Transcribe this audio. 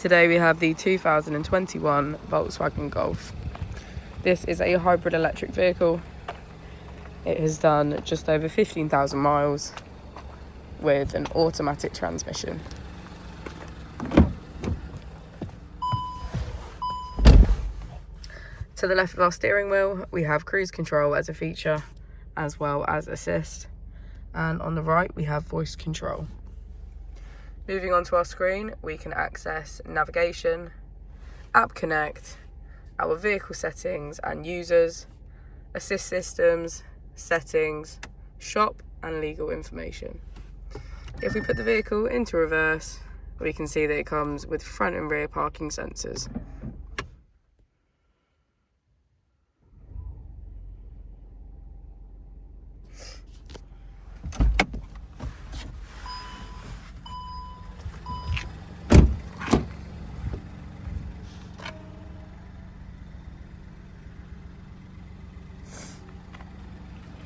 Today we have the 2021 Volkswagen Golf. This is a hybrid electric vehicle. It has done just over 15,000 miles with an automatic transmission. To the left of our steering wheel, we have cruise control as a feature, as well as assist. And on the right, we have voice control. Moving on to our screen, we can access navigation, app connect, our vehicle settings and users, assist systems, settings, shop and legal information. If we put the vehicle into reverse, we can see that it comes with front and rear parking sensors.